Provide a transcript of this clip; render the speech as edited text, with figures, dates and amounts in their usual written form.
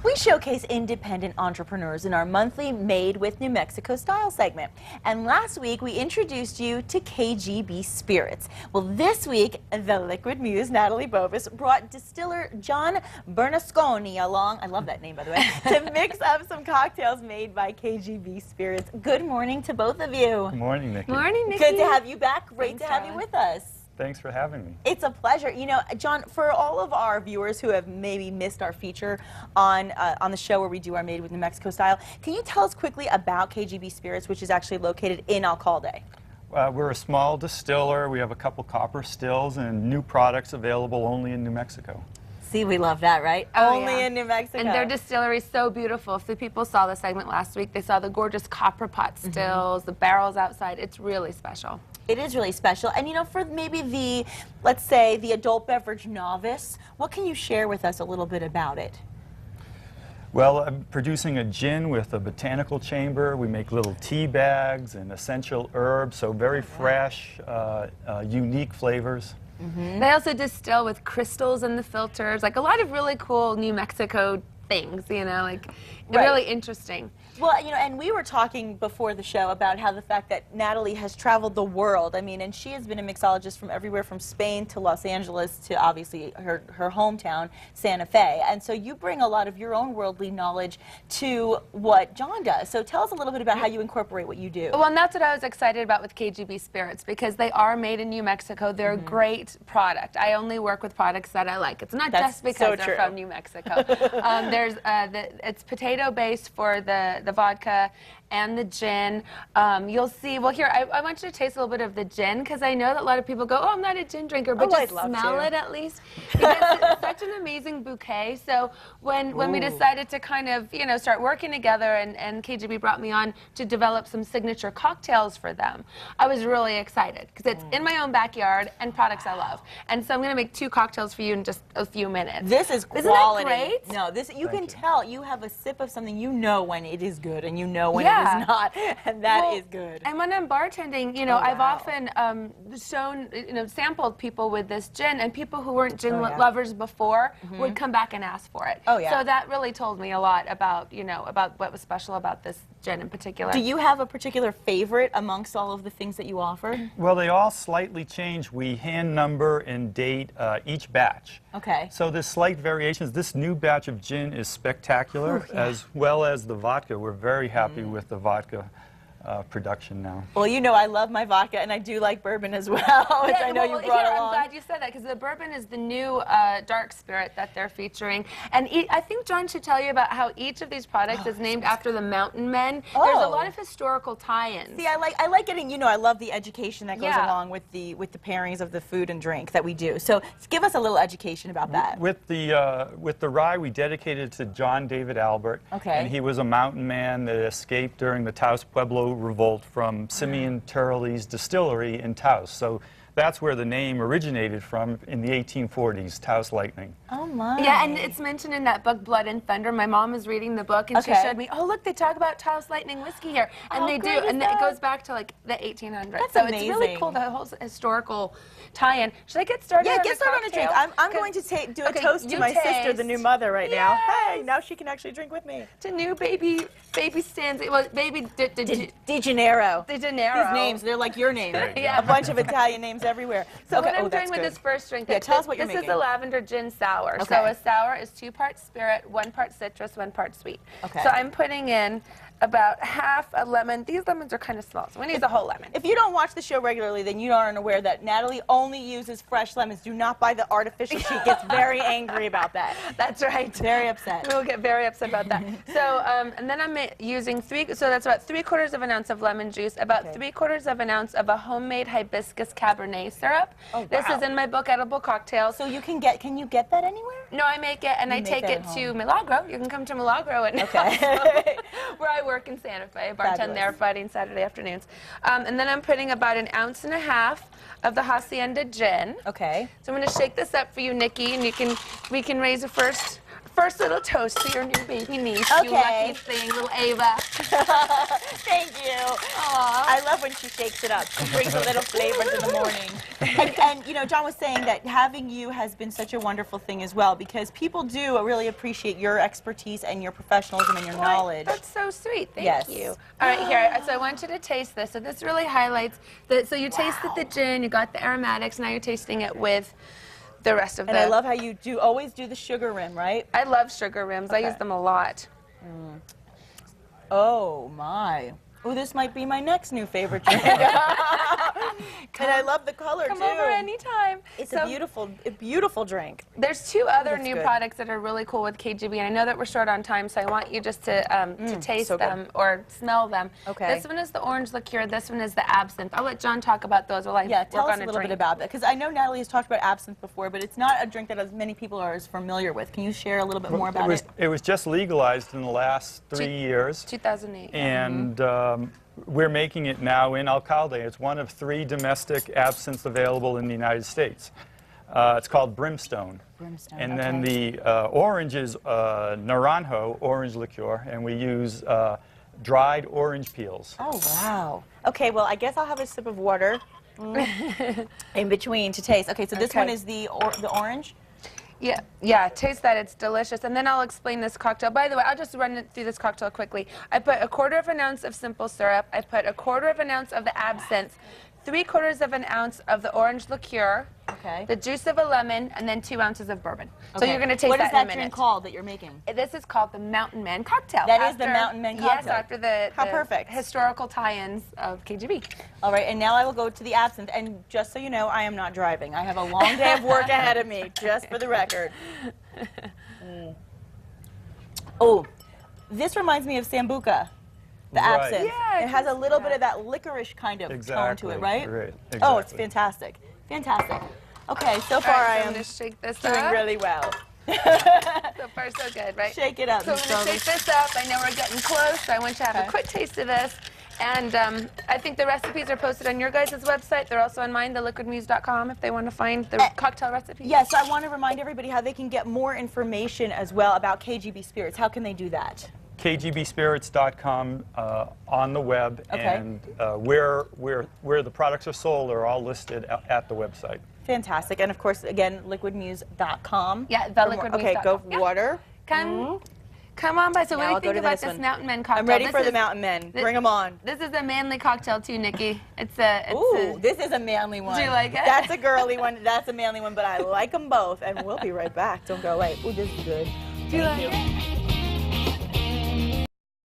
We showcase independent entrepreneurs in our monthly Made with New Mexico Style segment. And last week, we introduced you to KGB Spirits. Well, this week, the Liquid Muse, Natalie Bovis, brought Distiller John Bernasconi along, I love that name, by the way, to mix up some cocktails made by KGB Spirits. Good morning to both of you. Good morning, Nikki. Morning, Nikki. Good to have you back. Great Thanks, to have you with us. Thanks for having me. It's a pleasure. You know, John, for all of our viewers who have maybe missed our feature on the show where we do our Made with New Mexico Style, can you tell us quickly about KGB Spirits, which is actually located in Alcalde? We're a small distiller. We have a couple copper stills and new products available only in New Mexico. See, we love that, right? Oh, Only yeah. in New Mexico. And their distillery is so beautiful. So people saw the segment last week. They saw the gorgeous copper pot stills, the barrels outside. It's really special. It is really special. And you know, for maybe the, let's say, the adult beverage novice, what can you share with us a little bit about it? Well, I'm producing a gin with a botanical chamber. We make little tea bags and essential herbs, so very fresh, unique flavors. They also distill with crystals in the filters, like a lot of really cool New Mexico things, you know, like really interesting. Well, you know, and we were talking before the show about how the fact that Natalie has traveled the world. I mean, and she has been a mixologist from everywhere from Spain to Los Angeles to obviously her hometown, Santa Fe. And so you bring a lot of your own worldly knowledge to what John does. So tell us a little bit about how you incorporate what you do. Well, and that's what I was excited about with KGB Spirits, because they are made in New Mexico. They're a great product. I only work with products that I like. It's not just because they're from New Mexico. It's potato-based for the vodka and the gin. You'll see, well here, I want you to taste a little bit of the gin, because I know that a lot of people go, oh, I'm not a gin drinker, but just smell it at least. Because it's such an amazing bouquet. So when we decided to kind of, you know, start working together, and KGB brought me on to develop some signature cocktails for them, I was really excited, because it's in my own backyard and products I love. And so I'm going to make 2 cocktails for you in just a few minutes. This is quality. Isn't that great? No, this you can tell. You have a sip of something, you know when it is good, and you know when it is not, and that is good. And when I'm bartending, you know, I've often sampled people with this gin, and people who weren't gin lovers before would come back and ask for it. Oh, yeah. So that really told me a lot about, you know, about what was special about this gin in particular. Do you have a particular favorite amongst all of the things that you offer? Well, they all slightly change. We hand number and date each batch. Okay. So there's slight variations. This new batch of gin is spectacular, as well as the vodka. We're very happy with the vodka production now. Well, you know I love my vodka, and I do like bourbon as well, which I know you brought along. I'm glad you said that, because the bourbon is the new dark spirit that they're featuring. And I think John should tell you about how each of these products is named after the mountain men. There's a lot of historical tie-ins. See, I like getting, you know, I love the education that goes along with the pairings of the food and drink that we do. So give us a little education about that. With the rye, we dedicated to John David Albert. Okay. And he was a mountain man that escaped during the Taos Pueblo revolt from Simeon Turley's distillery in Taos. So that's where the name originated from in the 1840s, Taos Lightning. Oh my. Yeah, and it's mentioned in that book, Blood and Thunder. My mom was reading the book, and she showed me, oh, look, they talk about Taos Lightning whiskey here. And they do, and it goes back to like the 1800s. That's so amazing. It's really cool, the whole historical tie-in. Should I get started on get started on a drink. I'm going to do a toast to my sister, the new mother, right now. Hey, now she can actually drink with me. To new baby Stanzi, well, baby De Janeiro. De Janeiro. These names, they're like your name. Yeah. A bunch of Italian names everywhere. So what I'm doing with this first drink, tell us what you're this making. is a lavender gin sour. Okay. So a sour is 2 parts spirit, 1 part citrus, 1 part sweet. Okay. So I'm putting in about half a lemon. These lemons are kind of small, so we need the whole lemon. If you don't watch the show regularly, then you aren't aware that Natalie only uses fresh lemons. Do not buy the artificial. She gets very angry about that. That's right. Very upset. We'll get very upset about that. So, and then I'm using so that's about 3/4 of an ounce of lemon juice, about 3/4 of an ounce of a homemade hibiscus Cabernet syrup. Oh, wow. This is in my book, Edible Cocktails. So you can get that anywhere? No, I make it, and I take it to Milagro. You can come to Milagro, and where I work in Santa Fe. I bartend there Friday and Saturday afternoons. And then I'm putting about 1.5 ounces of the Hacienda gin. Okay. So I'm going to shake this up for you, Nikki, and we can raise a first first little toast to your new baby niece. Okay. You lucky thing, little Ava. Thank you. Aww. I love when she shakes it up. She brings a little flavor to the morning. And you know, John was saying that having you has been such a wonderful thing as well, because people do really appreciate your expertise and your professionalism and your knowledge. That's so sweet. Thank Yes. you. All right, here. So I want you to taste this. So this really highlights that. So you tasted the gin, you got the aromatics. Now you're tasting it with the rest of And I love how you always do the sugar rim, right? I love sugar rims. I use them a lot. Oh my. Oh, this might be my next new favorite drink. And I love the color too. Come over anytime. It's a beautiful drink. There's two other Looks new good. products that are really cool with KGB, and I know that we're short on time, so I want you just to taste them or smell them. Okay. This one is the orange liqueur. This one is the absinthe. I'll let John talk about those while I Tell work us on a a little drink. bit about that, because I know Natalie has talked about absinthe before, but it's not a drink that as many people are as familiar with. Can you share a little bit more about it? It was just legalized in the last 3 years. 2008. And we're making it now in Alcalde. It's one of 3 domestic absinthes available in the United States. It's called Brimstone. Brimstone, And okay. then the orange is Naranjo, orange liqueur, and we use dried orange peels. Oh, wow. Okay, well, I guess I'll have a sip of water in between to taste. Okay, so this one is the orange? Yeah, taste that. It's delicious. And then I'll explain this cocktail. By the way, I'll just run through this cocktail quickly. I put 1/4 of an ounce of simple syrup. I put 1/4 of an ounce of the absinthe, 3/4 of an ounce of the orange liqueur, the juice of a lemon, and then 2 ounces of bourbon. So you're going to taste what that is that in a minute. drink called that you're making? This is called the Mountain Man cocktail. That is the Mountain Man cocktail. Yes, after the perfect. historical tie-ins of KGB. All right, and now I will go to the absinthe. And just so you know, I am not driving. I have a long day of work ahead of me, just for the record. Oh, this reminds me of Sambuca, the Right. absinthe. Yeah, it has a little bit yeah. of that licorice kind of tone to it, right? Right, Oh, it's exactly. fantastic. Fantastic. Okay, so All far right, I so am I'm going to shake this doing up. really well. So far, so good, right? Shake it up. So we're going to shake this up. I know we're getting close, so I want you to have a quick taste of this. And I think the recipes are posted on your guys' website. They're also on mine, theliquidmuse.com, if they want to find the cocktail recipes. Yes, I want to remind everybody how they can get more information as well about KGB Spirits. How can they do that? KGBspirits.com on the web, and where the products are sold are all listed at the website. Fantastic. And of course, again, liquidmuse.com. Yeah, theliquidmuse.com. Okay, go Yeah. water. Come on by. So Now what do I'll you go think to about this this one. Mountain Men cocktail? I'm ready This for the is- Mountain Men. this- Bring them on. This is a manly cocktail too, Nikki. Ooh, this is a manly one. Do you like it? That's a girly one. That's a manly one, but I like them both. And we'll be right back. Don't go away. Ooh, this is good. Do you like it?